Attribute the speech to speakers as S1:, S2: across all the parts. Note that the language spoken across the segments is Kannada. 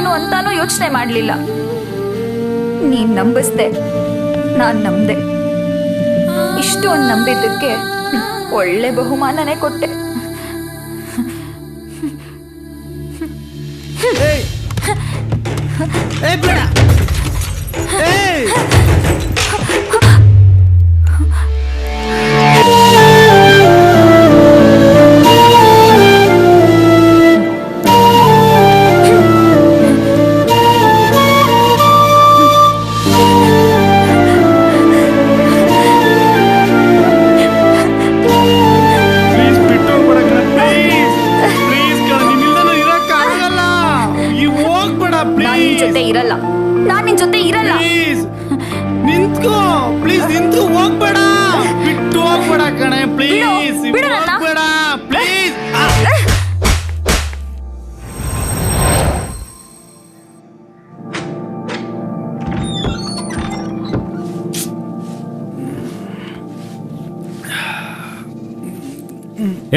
S1: ಏನು ಅಂತಾನೂ ಯೋಚನೆ ಮಾಡ್ಲಿಲ್ಲ. ನೀನ್ ನಂಬಿಸ್ದೆ, ನಾನ್ ನಂಬ್ದೆ. ಇಷ್ಟೊಂದು ನಂಬಿದ್ದಕ್ಕೆ ಒಳ್ಳೆ ಬಹುಮಾನನೇ ಕೊಟ್ಟೆ. ಇರಲ್ಲ, ನಾನ್ ನಿನ್ ಜೊತೆ ಇರಲ್ಲ.
S2: ನಿಂತ್ಕೋ ಪ್ಲೀಸ್, ನಿಂತು ಹೋಗ್ಬೇಡ, ಬಿಟ್ಟು ಹೋಗ್ಬೇಡ ಕಣೆ ಪ್ಲೀಸ್, ಹೋಗ್ಬೇಡ ಪ್ಲೀಸ್.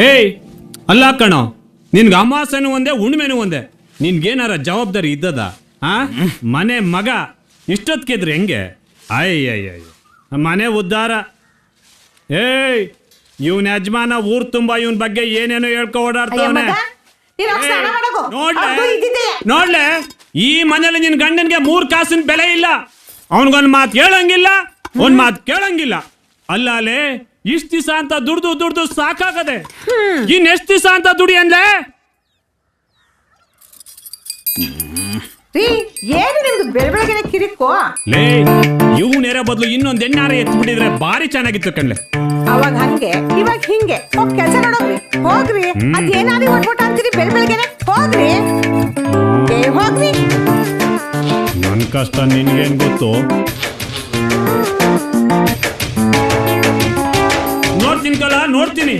S3: ಏಯ್ ಅಲ್ಲ ಕಣೋ, ನಿನ್ಗೆ ಅಮಾವಾಸ್ಯೆನೂ ಒಂದೇ ಹುಣ್ಣಿಮೆನೂ ಒಂದೇ. ನಿನ್ಗೇನಾರ ಜವಾಬ್ದಾರಿ ಇದ್ದದ? ಮನೆ ಮಗ ಇಷ್ಟೊತ್ತಿಗೆದ್ರೆ ಹೆಂಗೆ? ಅಯ್ಯಯ್ಯ ಮನೆ ಉದ್ಧಾರ. ಏಯ್ ಇವನ್ ಯಜಮಾನ ಊರ್ ತುಂಬಾ ಇವನ್ ಬಗ್ಗೆ ಏನೇನೋ ಹೇಳ್ಕೊ ಓಡಾಡ್ತಾವನೆ. ನೋಡ್ಲೆ ಈ ಮನೇಲಿ ನಿನ್ ಗಂಡನ್ಗೆ 3 ಕಾಸಿನ ಬೆಲೆ ಇಲ್ಲ. ಅವನ್ಗೊಂದ್ ಮಾತು ಹೇಳಂಗಿಲ್ಲ, ಒಂದ್ ಮಾತು ಕೇಳಂಗಿಲ್ಲ. ಅಲ್ಲೇ ಇಷ್ಟ ದಿವಸ ಅಂತ ದುಡ್ದು ಸಾಕಾಗದೆ. ಇನ್ ಎಷ್ಟ್ ದಿವಸ ಅಂತ ದುಡಿ ಅಂದೆ?
S4: ಏನು ನಿಮ್ದು ಬೆಳಬೆಳಗ್ಗೆ ಕಿರಿಕೋ?
S3: ಲೇ ಇವನೇರ ಬದಲು ಇನ್ನೊಂದ್ ಎಣ್ಣಾರ ಎತ್ಬಿಟ್ಟಿದ್ರೆ ಬಾರಿ ಚೆನ್ನಾಗಿತ್ತು ಕಣ್ಲೆ.
S4: ಅವಾಗ ಹಂಗೆ ಇವಾಗ ಹಿಂಗೆ ಹೋಗ್ ಕೆಲಸ ನೋಡೋಗ್ರಿ, ಹೋಗ್ರಿ. ಅದೇನಾದ್ರು ಒಟ್ಟ ಅಂತೀರಿ ಬೆಳಬೆಳಗ್ಗೆನೆ? ಹೋಗ್ರಿ ಹೋಗ್ರಿ.
S3: ನನ್ ಕಷ್ಟ ನಿನ್ಗೇನ್ ಗೊತ್ತು? ನೋಡ್ತೀನಿ ಕಲ, ನೋಡ್ತೀನಿ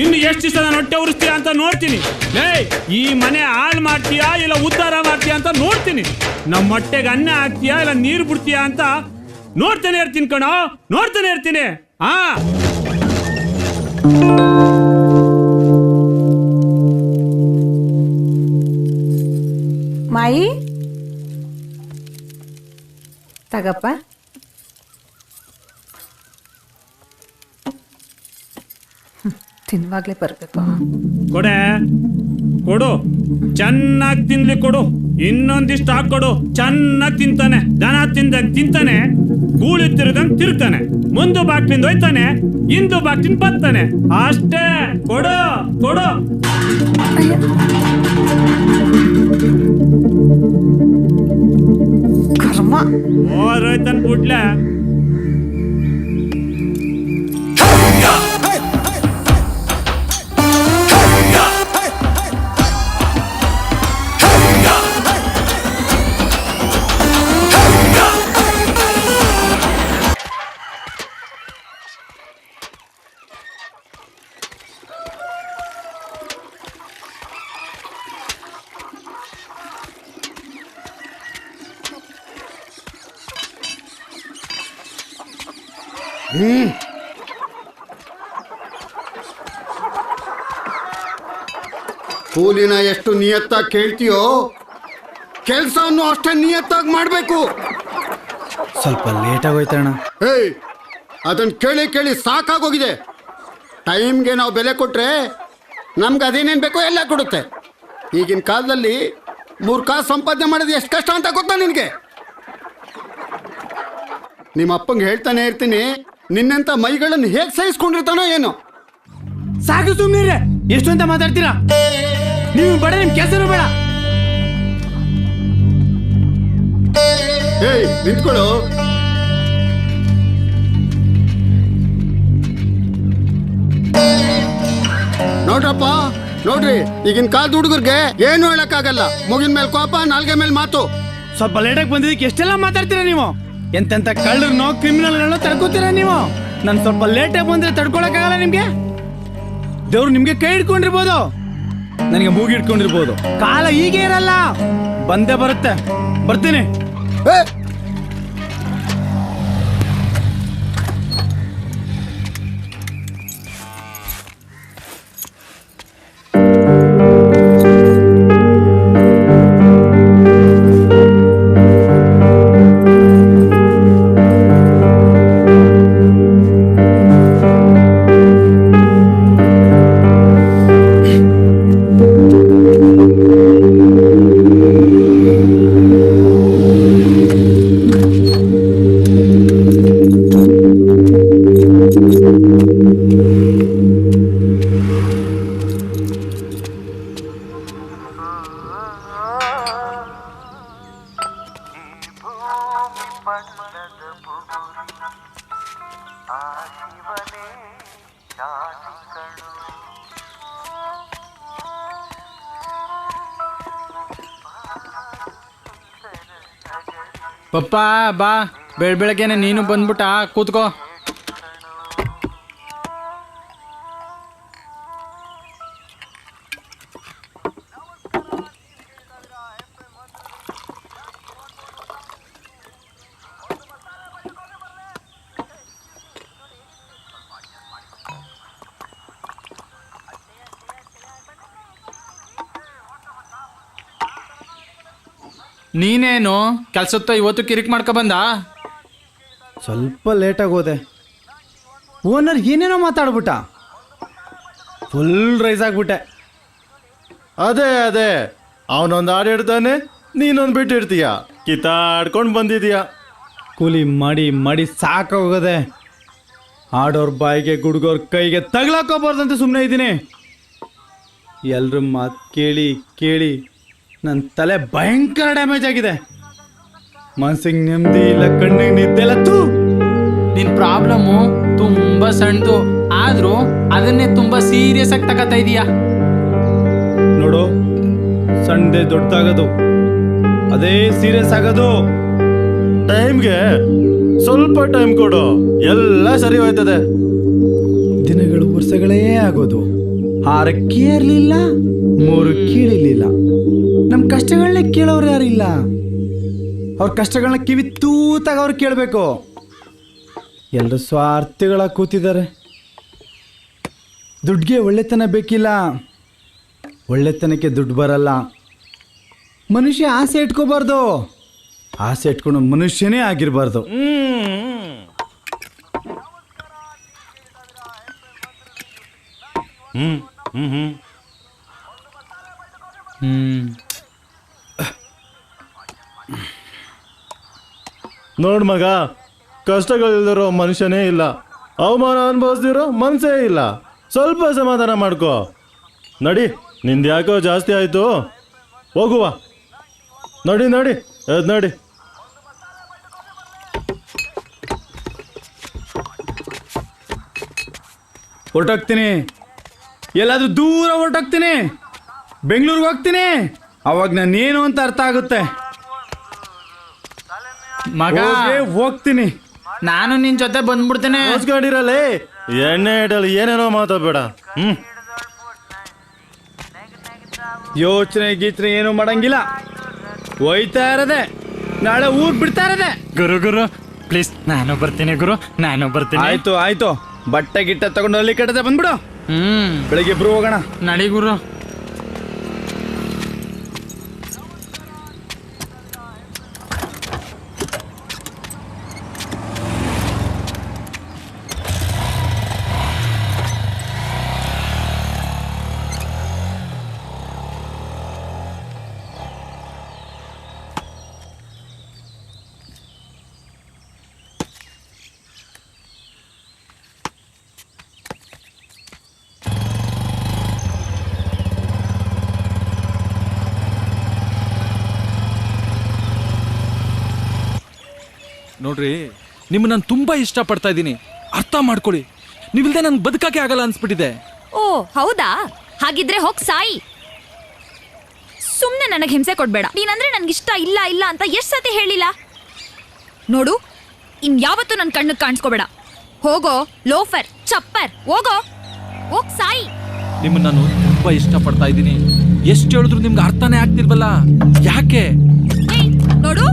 S3: ಇನ್ನು ಎಷ್ಟು ದಿವಸ ನಾನು ಹೊಟ್ಟೆ ಉರಿಸ್ತೀಯ ಅಂತ ನೋಡ್ತೀನಿ. ಈ ಮನೆ ಹಾಳು ಮಾಡ್ತೀಯಾ ಇಲ್ಲ ಉದ್ಧಾರ ಮಾಡ್ತೀಯಾ ಅಂತ ನೋಡ್ತೀನಿ. ನಮ್ಮ ಹೊಟ್ಟೆಗೆ ಅನ್ನ ಹಾಕ್ತೀಯಾ ಇಲ್ಲ ನೀರು ಬಿಡ್ತೀಯಾ ಅಂತ ನೋಡ್ತಾನೆ ಇರ್ತೀನಿ ಕಣೋ, ನೋಡ್ತಾನೆ ಇರ್ತೀನಿ.
S4: ಮಾಯಿ ತಗಪ್ಪ. ತಿನ್ವಾಗ್ಲೇ ಬರ್ಬೇಕು.
S3: ಕೊಡು ಚೆನ್ನಾಗಿ ತಿನ್ಲಿ, ಕೊಡು. ಇನ್ನೊಂದಿಷ್ಟು ಹಾಕೊಡು, ಚೆನ್ನಾಗಿ ತಿಂತಾನೆ. ದನ ತಿಂದಂಗ್ ತಿಂತಾನೆ, ಗೂಳಿ ತಿರುಗಂಗ್ ತಿರುಗ್ತಾನೆ. ಮುಂದು ಬಾಕ್ಲಿಂದ ಹೋಯ್ತಾನೆ, ಇಂದು ಬಾಕ್ಲಿಂದ ಬರ್ತಾನೆ. ಅಷ್ಟೇ. ಕೊಡು ಕೊಡು.
S4: ಕರ್ಮ
S3: ಹೋಯ್ತಾನ ಬಿಡ್ಲೆ.
S5: ಕೂಲಿನ ಎಷ್ಟು ನಿಯತ್ತಾಗಿ ಕೇಳ್ತೀಯೋ ಕೆಲಸವನ್ನು ಅಷ್ಟೇ ನಿಯತ್ತಾಗಿ ಮಾಡಬೇಕು.
S2: ಸ್ವಲ್ಪ ಲೇಟ್ ಆಗೋಯ್ತಣ್ಣ.
S5: ಏಯ್ ಅದನ್ನು ಕೇಳಿ ಕೇಳಿ ಸಾಕಾಗೋಗಿದೆ. ಟೈಮ್ಗೆ ನಾವು ಬೆಲೆ ಕೊಟ್ಟರೆ ನಮ್ಗೆ ಅದೇನೇನು ಬೇಕೋ ಎಲ್ಲ ಕೊಡುತ್ತೆ. ಈಗಿನ ಕಾಲದಲ್ಲಿ 3 ಕಾಸು ಸಂಪಾದನೆ ಮಾಡೋದು ಎಷ್ಟು ಕಷ್ಟ ಅಂತ ಗೊತ್ತಾ ನಿನಗೆ? ನಿಮ್ಮ ಅಪ್ಪಂಗೆ ಹೇಳ್ತಾನೆ ಇರ್ತೀನಿ, ನಿನ್ನಂಥ ಮೈಗಳನ್ನು ಹೇಗೆ ಸಹಿಸ್ಕೊಂಡಿರ್ತಾನೋ ಏನೋ.
S2: ಸಾಕು ಸುಮ್ಮನೆ, ಎಷ್ಟು ಅಂತ ಮಾತಾಡ್ತೀರಾ ನೀವು? ಬೇಡ, ನಿಮ್ ಕೆಲಸನೂ ಬೇಡ.
S5: ಏಯ್ ನಿಂತ್ಕೊಳ್ಳು. ನೋಡ್ರಪ್ಪ, ನೋಡ್ರಿ ಈಗಿನ ಕಾಲದ ಹುಡುಗರಿಗೆ ಏನು ಹೇಳಕ್ಕಾಗಲ್ಲ. ಮುಗಿನ ಮೇಲೆ ಕೋಪ, ನಾಲ್ಗೆ ಮೇಲೆ ಮಾತು.
S2: ಸ್ವಲ್ಪ ಲೇಟಾಗಿ ಬಂದಿದ್ದಕ್ಕೆ ಎಷ್ಟೆಲ್ಲ ಮಾತಾಡ್ತೀರಾ ನೀವು? ಎಂತೆಂತ ಕಳ್ಳರನ್ನೋ ಕ್ರಿಮಿನಲ್ಗಳನ್ನೋ ತಡ್ಕೋತೀರಾ ನೀವು? ನಾನು ಸ್ವಲ್ಪ ಲೇಟಾಗಿ ಬಂದ್ರೆ ತಡ್ಕೊಳಕ್ಕಾಗಲ್ಲ ನಿಮ್ಗೆ? ದೇವ್ರು ನಿಮ್ಗೆ ಕೈ ಹಿಡ್ಕೊಂಡಿರ್ಬೋದು, ನನಗೆ ಮೂಗಿ ಹಿಡ್ಕೊಂಡಿರ್ಬೋದು. ಕಾಲ ಹೀಗೆ ಇರಲ್ಲ, ಬಂದೇ ಬರುತ್ತೆ. ಬರ್ತೀನಿ. ಪಪ್ಪ ಬಾ ಬೆಳಗ್ಗೆನೆ ನೀನು ಬಂದ್ಬಿಟ್ಟ ಕೂತ್ಕೋ. ನೀನೇನು ಕೆಲ್ಸತ್ತ ಇವತ್ತು ಕಿರಿಕ್ ಮಾಡ್ಕೊ ಬಂದ? ಸ್ವಲ್ಪ ಲೇಟಾಗಿ ಹೋದೆ. ಓನರ್ ಏನೇನೋ ಮಾತಾಡ್ಬಿಟ್ಟ, ಫುಲ್ ರೈಸ್ ಆಗ್ಬಿಟ್ಟೆ.
S6: ಅದೇ ಅವನೊಂದು ಹಾಡು ಇಡ್ತಾನೆ, ನೀನೊಂದು ಬಿಟ್ಟು ಇಡ್ತೀಯ, ಕಿತ್ತಾಡ್ಕೊಂಡು ಬಂದಿದೀಯ.
S2: ಕೂಲಿ ಮಾಡಿ ಮಾಡಿ ಸಾಕಾಗೋದೆ. ಆಡೋರ್ ಬಾಯಿಗೆ ಗುಡ್ಗೋರ್ ಕೈಗೆ ತಗ್ಲಾಕೋಬಾರ್ದಂತ ಸುಮ್ಮನೆ ಇದ್ದೀನಿ. ಎಲ್ರ ಮಾತು ಕೇಳಿ ಕೇಳಿ ನನ್ನ ತಲೆ ಭಯಂಕರ ಡ್ಯಾಮೇಜ್ ಆಗಿದೆ. ಮನ್ಸಿಗೆ ನೆಮ್ಮದಿ ಇಲ್ಲ, ಕಣ್ಣಿಗೆ ನಿದ್ದೆ ಇಲ್ಲ.
S7: ನಿನ್ ಪ್ರಾಬ್ಲಮ್ಮು ತುಂಬಾ ಸಣ್ಣದು, ಆದ್ರೂ ಅದನ್ನೇ ತುಂಬಾ ಸೀರಿಯಸ್ ಆಗಿ ತಗೋತಾ ಇದೀಯಾ.
S2: ನೋಡು, ಸಣ್ಣದೇ ದೊಡ್ಡದಾಗೋದು, ಅದೇ ಸೀರಿಯಸ್ ಆಗೋದು.
S6: ಟೈಮ್ಗೆ ಸ್ವಲ್ಪ ಟೈಮ್ ಕೊಡು, ಎಲ್ಲ ಸರಿ ಹೋಯ್ತದೆ.
S2: ದಿನಗಳು ವರ್ಷಗಳೇ ಆಗೋದು. 6 ಕೇರ್ಲಿಲ್ಲ, 3 ಕೀಳಿಲಿಲ್ಲ. ನಮ್ಮ ಕಷ್ಟಗಳನ್ನೇ ಕೇಳೋರು ಯಾರಿಲ್ಲ. ಅವ್ರ ಕಷ್ಟಗಳನ್ನ ಕಿವಿ ತೂತಾಗ ಅವ್ರು ಕೇಳಬೇಕು. ಎಲ್ಲರೂ ಸ್ವಾರ್ಥಿಗಳಾಗಿ ಕೂತಿದ್ದಾರೆ. ದುಡ್ಡಿಗೆ ಒಳ್ಳೆತನ ಬೇಕಿಲ್ಲ, ಒಳ್ಳೆತನಕ್ಕೆ ದುಡ್ಡು ಬರಲ್ಲ. ಮನುಷ್ಯ ಆಸೆ ಇಟ್ಕೋಬಾರ್ದು, ಆಸೆ ಇಟ್ಕೊಂಡು ಮನುಷ್ಯನೇ ಆಗಿರಬಾರ್ದು.
S6: ನೋಡ್ ಮಗ, ಕಷ್ಟಗಳಿಲ್ದಿರೋ ಮನುಷ್ಯನೇ ಇಲ್ಲ, ಅವಮಾನ ಅನುಭವಿಸ್ದಿರೋ ಮನಸ್ಸೇ ಇಲ್ಲ. ಸ್ವಲ್ಪ ಸಮಾಧಾನ ಮಾಡ್ಕೋ. ನಡಿ, ನಿಂದ್ಯಾಕೋ ಜಾಸ್ತಿ ಆಯ್ತು, ಹೋಗುವ. ನೋಡಿ ನೋಡಿ.
S2: ಹೊರಟೋಗ್ತೀನಿ, ಎಲ್ಲಾದ್ರೂ ದೂರ ಹೊರಟೋಗ್ತೀನಿ, ಬೆಂಗಳೂರಿಗೆ ಹೋಗ್ತೀನಿ. ಅವಾಗ ನಾನೇನು ಅಂತ ಅರ್ಥ ಆಗುತ್ತೆ.
S7: ಮಗ,
S2: ಹೋಗ್ತೀನಿ.
S7: ನಾನು ನಿನ್ ಜೊತೆ ಬಂದ್ಬಿಡ್ತೇನೆ.
S6: ಮೋಸ್ಕೊಂಡಿರಲೇ, ಎಣ್ಣೆ ಇಡಲಿ ಏನೇನೋ ಮಾತಾಡ್ಬೇಡ.
S2: ಯೋಚನೆ ಗೀಚನೆ ಏನು ಮಾಡಂಗಿಲ್ಲ, ಹೋಯ್ತಾ ಇರದೆ. ನಾಳೆ ಊರ್ ಬಿಡ್ತಾ ಇರದೆ.
S7: ಗುರು ಪ್ಲೀಸ್, ನಾನು ಬರ್ತೀನಿ ಗುರು, ನಾನು ಬರ್ತೀನಿ.
S2: ಆಯ್ತು, ಬಟ್ಟೆ ಗಿಟ್ಟ ತಗೊಂಡು ಅಲ್ಲಿ ಕಟ್ಟದೆ ಬಂದ್ಬಿಡು. ಬೆಳಿಗ್ಗೆ ಇಬ್ರು ಹೋಗೋಣ.
S7: ನಡಿ ಗುರು.
S8: ನೋಡ್ರಿ, ನಿಮ್ಮನ್ನ ನಾನು ತುಂಬಾ ಇಷ್ಟಪಡ್ತಾ ಇದ್ದೀನಿ, ಅರ್ಥ ಮಾಡ್ಕೊಳ್ಳಿ. ನೀವಿಲ್ದೆ ನನ್ಗೆ ಬದುಕಕ್ಕೆ ಆಗಲ್ಲ ಅನ್ಸ್ಬಿಟ್ಟಿದೆ.
S1: ಓ ಹೌದಾ? ಹಾಗಿದ್ರೆ ಹೋಗ್ ಸಾಯಿ. ಸುಮ್ನೆ ನನಗೆ ಹಿಂಸೆ ಕೊಡ್ಬೇಡ. ನೀನಂದ್ರೆ ನನ್ಗಿಷ್ಟ ಇಲ್ಲ ಇಲ್ಲ ಅಂತ ಎಷ್ಟ್ ಸತಿ ಹೇಳಿಲ್ಲ. ನೋಡು, ಇನ್ಯಾವತ್ತೂ ನನ್ನ ಕಣ್ಣಿಗೆ ಕಾಣಿಸ್ಕೋಬೇಡ. ಹೋಗೋ ಲೋಫರ್, ಚಪ್ಪರ್, ಹೋಗ್ ಸಾಯಿ.
S8: ನಿಮ್ಮನ್ನ ನಾನು ತುಂಬಾ ಇಷ್ಟಪಡ್ತಾ ಇದ್ದೀನಿ, ಎಷ್ಟು ಹೇಳಿದ್ರು ನಿಮ್ಗೆ ಅರ್ಥನೇ ಆಗ್ತಿಲ್ವಲ್ಲ, ಯಾಕೆ?
S1: ಏಯ್, ನೋಡು,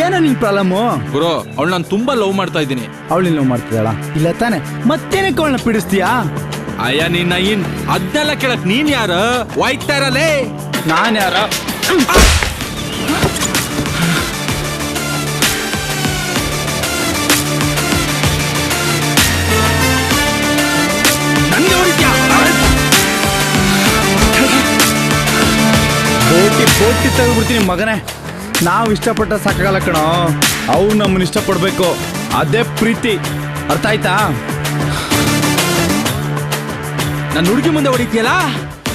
S2: ಏನೋ ನಿನ್ ಪ್ರಾಬ್ಲಮ್ಮು?
S8: ಗುರು, ಅವಳು ನಾನು ತುಂಬಾ ಲವ್ ಮಾಡ್ತಾ ಇದ್ದೀನಿ.
S2: ಅವಳು ಲವ್ ಮಾಡ್ತಿದ್ದಾಳ? ಇಲ್ಲ ತಾನೆ, ಮತ್ತೇನಕ್ಕೆ ಅವಳನ್ನ ಪೀಡಿಸ್ತೀಯಾ?
S8: ಅಯ್ಯ ನಿನ್ನ ಅದನ್ನೆಲ್ಲ ಕೇಳಕ್ ನೀನ್ ಯಾರು? ಹೋಯ್ತಾ ಇರಲೇ.
S2: ನಾನು ಯಾರ? ಬೋಟಿ ತೆಗೆದ್ಬಿಡ್ತೀನಿ ಮಗನೇ. ನಾವು ಇಷ್ಟಪಟ್ಟ ಸಾಕಾಗಲ್ಲ ಕಣೋ, ಅವ್ರು ನಮ್ಮನ್ನ ಇಷ್ಟಪಡ್ಬೇಕು. ಅದೇ ಪ್ರೀತಿ, ಅರ್ಥ ಆಯ್ತಾ?
S8: ನನ್ನ ಹುಡುಗಿ ಮುಂದೆ ಹೊಡಿತೀಯಲ್ಲ,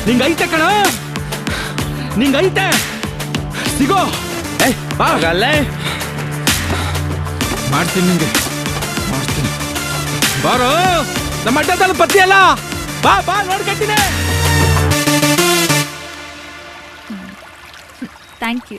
S8: ನಿಂಗೈತೆ ಕಣ, ನಿಂಗೈತೆ. ಸಿಗೋ,
S2: ಆಗಲ್ಲೇ.
S8: ಮಾಡ್ತೀನಿ ನಿಂಗೆ, ಮಾಡ್ತೀನಿ. ಬಾರೋ, ನಮ್ಮ ಅಡ್ಡದಲ್ಲಿ ಬತ್ತೀಯಲ್ಲ, ಬಾ ನೋಡ್ಕೊತೀನಿ.
S1: Thank you.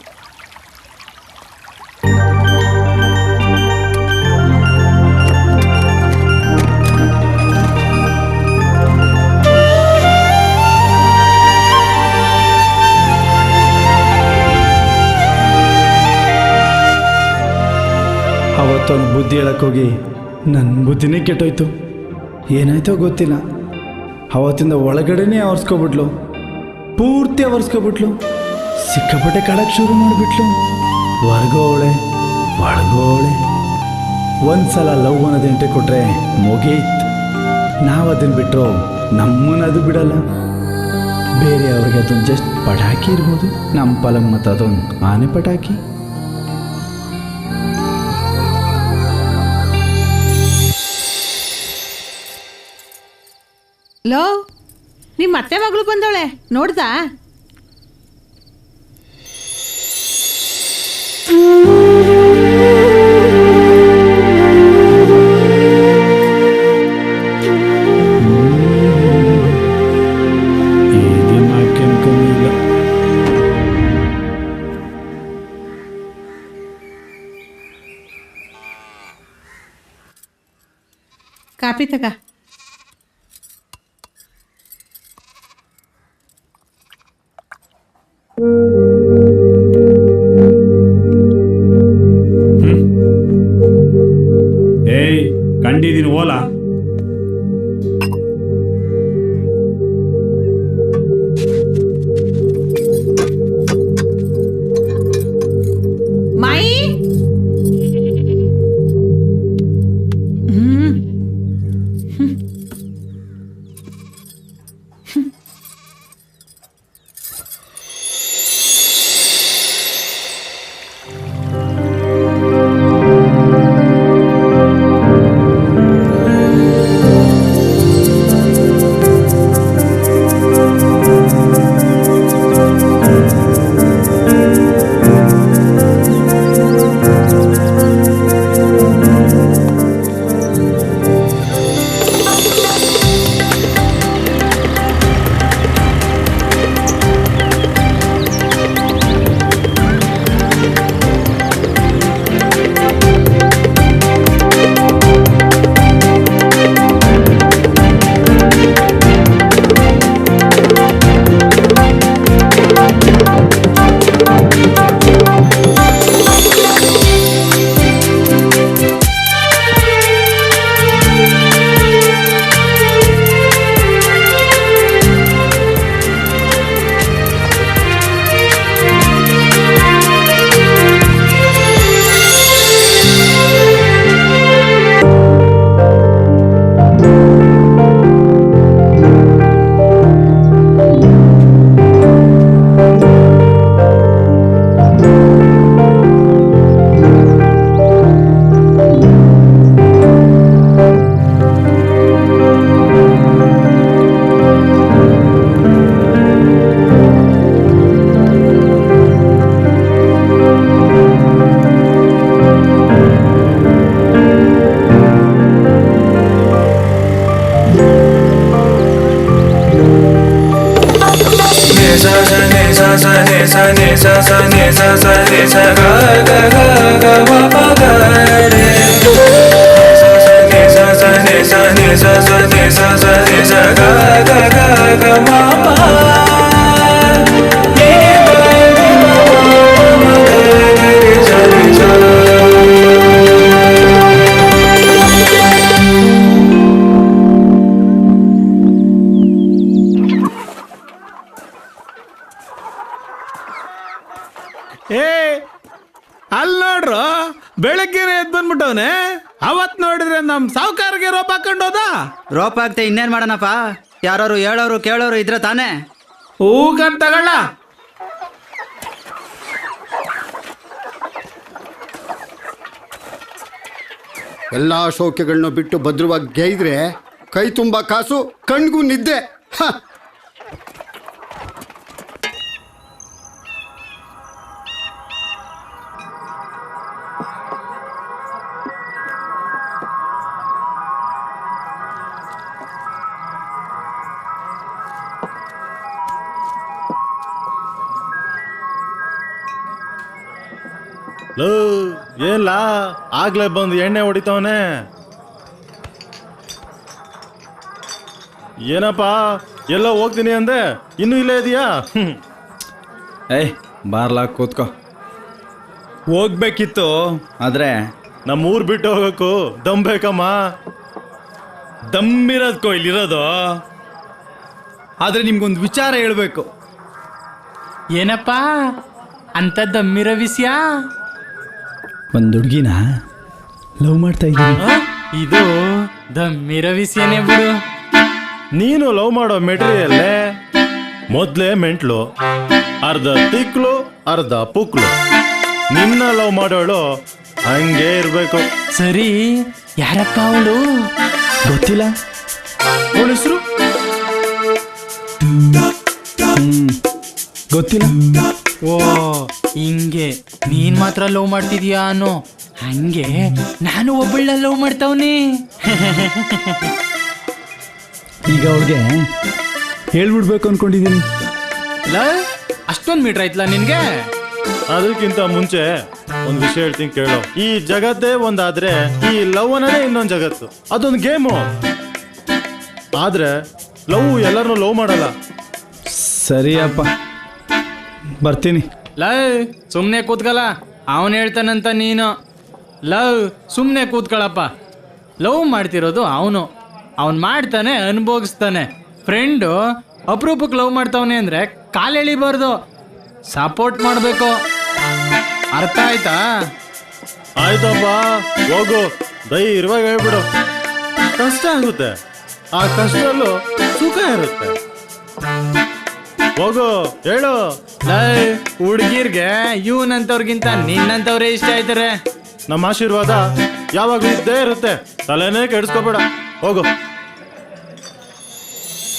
S2: ಅವತ್ತೊಂದು ಬುದ್ಧಿ ಹೇಳಕ್ಕೋಗಿ ನನ್ನ ಬುದ್ಧಿನೇ ಕೆಟ್ಟೋಯ್ತು. ಏನಾಯ್ತೋ ಗೊತ್ತಿಲ್ಲ. ಅವತ್ತಿಂದ ಒಳಗಡೆನೇ ಅವರ್ಸ್ಕೊಬಿಟ್ಲು, ಪೂರ್ತಿ ಅವರ್ಸ್ಕೊಬಿಟ್ಲು. ಸಿಕ್ಕಾಪಟ್ಟೆ ಕಾಡಕ್ಕೆ ಶುರು ಮಾಡಿಬಿಟ್ಲು. ಹೊರ್ಗೋವಳೆ ಒಳಗೋವಳೆ. ಒಂದ್ಸಲ ಲವ್ ಅನ್ನೋದು ಎಂಟ್ರಿ ಕೊಟ್ರೆ ಮುಗೀತು. ನಾವು ಅದನ್ನು ಬಿಟ್ಟರು ನಮ್ಮನ್ನದು ಬಿಡಲ್ಲ. ಬೇರೆ ಅವ್ರಿಗೆ ಅದೊಂದು ಜಸ್ಟ್ ಪಟಾಕಿ ಇರ್ಬೋದು, ನಮ್ಮ ಪಲಂಗ್ ಮತ್ತು ಅದೊಂದು ಆನೆ ಪಟಾಕಿ.
S4: ಲೋ, ನಿಮ್ಮ ಅತ್ತೆ ಮಗಳು ಬಂದವಳೆ ನೋಡ್ದಾ? ಕಾಪಿ ತಗ.
S3: ಏಯ್, ಕಂಡಿದ್ದೀನಿ ಓಲಾ.
S4: ಮಾಯಿ,
S2: ಅಲ್ಲಿ ನೋಡ್ರು, ಬೆಳಗ್ಗೆನೆ ಎದ್ದು ಬಂದ್ಬಿಟ್ಟವನೆ. ಅವತ್ ನೋಡಿದ್ರೆ ನಮ್ ಸಾವುಕಾರಿಗೆ ರೋಪ್ ಹಾಕೊಂಡು ಹೋದ.
S9: ರೋಪ್ ಆಗ್ತೆ ಇನ್ನೇನ್ ಮಾಡೋಣಪ್ಪ? ಯಾರು ಹೇಳೋರು ಕೇಳೋರು ಇದ್ರೆ ತಾನೇ.
S2: ಹೂಗಂತ ತಗೊಳ್ಳ.
S5: ಎಲ್ಲ ಶೋಕ್ಯಗಳನ್ನ ಬಿಟ್ಟು ಭದ್ರವಾಗಿ ಗೈದ್ರೆ ಕೈ ತುಂಬ ಕಾಸು, ಕಣ್ಗೂ ನಿದ್ದೆ.
S6: ಲೋ ಏನ್ಲಾ ಆಗ್ಲೇ ಬಂದು ಎಣ್ಣೆ ಹೊಡಿತವನೆ. ಏನಪ್ಪ ಎಲ್ಲೋ ಹೋಗ್ತೀನಿ ಅಂದೆ, ಇನ್ನೂ ಇಲ್ಲೇ ಇದೆಯಾ?
S2: ಏಯ್ ಬಾರ್ಲಾ ಕೂತ್ಕೋ. ಹೋಗ್ಬೇಕಿತ್ತು ಆದ್ರೆ
S6: ನಮ್ಮ ಊರ್ ಬಿಟ್ಟು ಹೋಗಕ್ಕೂ ದಮ್ ಬೇಕಮ್ಮ.
S2: ದಮ್ಮಿರೋದ್ಕೋ ಇಲ್ಲಿರೋದು. ಆದ್ರೆ ನಿಮ್ಗೊಂದು ವಿಚಾರ ಹೇಳ್ಬೇಕು.
S7: ಏನಪ್ಪ ಅಂತ ದಮ್ಮಿರೋ ವಿಷಯ?
S2: ಒಂದು ಹುಡುಗಿನ ಲವ್ ಮಾಡ್ತಾ ಇದ್ದೀನಿ.
S7: ಇದು ದಮ್ಮಿರೋ ವಿಷಯನೇ ಬಿಡು.
S6: ನೀನು ಲವ್ ಮಾಡೋ ಮೆಟೀರಿಯಲ್ಲೇ ಮೊದ್ಲೇ ಮೆಂಟ್ಲು, ಅರ್ಧ ತಿಕ್ಲು ಅರ್ಧ ಪುಕ್ಲು. ನಿನ್ನ ಲವ್ ಮಾಡೋಳು ಹಂಗೆ ಇರ್ಬೇಕು.
S7: ಸರಿ, ಯಾರಪ್ಪ ಅವಳು?
S2: ಗೊತ್ತಿಲ್ಲ.
S6: ಅವಳ ಹೆಸರು
S2: ಗೊತ್ತಿಲ್ಲ.
S7: ಓ ಹಿಂಗೆ ನೀನ್ ಮಾತ್ರ ಲವ್ ಮಾಡ್ತಿದ್ಯಾ ಅನ್ನೋ ಹಂಗೆ ನಾನು ಒಬ್ಬಳ ಲವ್ ಮಾಡ್ತಾವ್ನಿ.
S2: ಈಗ ಅವ್ರಿಗೆ ಹೇಳ್ಬಿಡ್ಬೇಕು ಅನ್ಕೊಂಡಿದ್ದೀನಿ.
S7: ಅಷ್ಟೊಂದ್ ಮೀಟರ್ ಆಯ್ತಲ್ಲ ನಿನ್ಗೆ?
S6: ಅದಕ್ಕಿಂತ ಮುಂಚೆ ಒಂದ್ ವಿಷಯ ಹೇಳ್ತೀನಿ ಕೇಳೋ. ಈ ಜಗತ್ತೇ ಒಂದಾದ್ರೆ ಈ ಲವ್ ಅನ್ನೋದೇ ಇನ್ನೊಂದು ಜಗತ್ತು. ಅದೊಂದು ಗೇಮು. ಆದ್ರೆ ಲವ್ ಎಲ್ಲರನ್ನೂ ಲವ್ ಮಾಡಲ್ಲ.
S2: ಸರಿಯಪ್ಪ, ಬರ್ತೀನಿ.
S7: ಸುಮ್ನೆ ಕೂತ್ಕಲ್ಲ, ಅವನ್ ಹೇಳ್ತಾನಂತ ನೀನು. ಸುಮ್ನೆ ಕೂತ್ಕೊಳಪ್ಪ. ಲವ್ ಮಾಡ್ತಿರೋದು ಅವನು, ಅವನ್ ಮಾಡ್ತಾನೆ, ಅನುಭವಿಸ್ತಾನೆ. ಫ್ರೆಂಡು ಅಪರೂಪಕ್ಕೆ ಲವ್ ಮಾಡ್ತಾವನೆ ಅಂದ್ರೆ ಕಾಲು ಎಳಿಬಾರ್ದು, ಸಪೋರ್ಟ್ ಮಾಡಬೇಕು. ಅರ್ಥ ಆಯ್ತಾ?
S6: ಆಯ್ತಪ್ಪ, ಹೋಗು, ಧೈರ್ಯವಾಗಿ ಹೇಳ್ಬಿಡು. ಕಷ್ಟ ಆಗುತ್ತೆ, ಆ ಕಷ್ಟದಲ್ಲೂ ಸುಖ ಇರುತ್ತೆ. ಹೋಗು, ಹೇಳು.
S7: ಹುಡ್ಗಿರ್ಗೆ ಇವನಂತವ್ರಿಗಿಂತ ನಿನ್ನಂತವ್ರೇ ಇಷ್ಟ ಆಯ್ತಾರೆ.
S6: ನಮ್ಮ ಆಶೀರ್ವಾದ ಯಾವಾಗಲೂ ಇದ್ದೇ ಇರುತ್ತೆ, ತಲೆನೇ ಕೆಡಿಸ್ಕೋಬೇಡ. ಹೋಗು.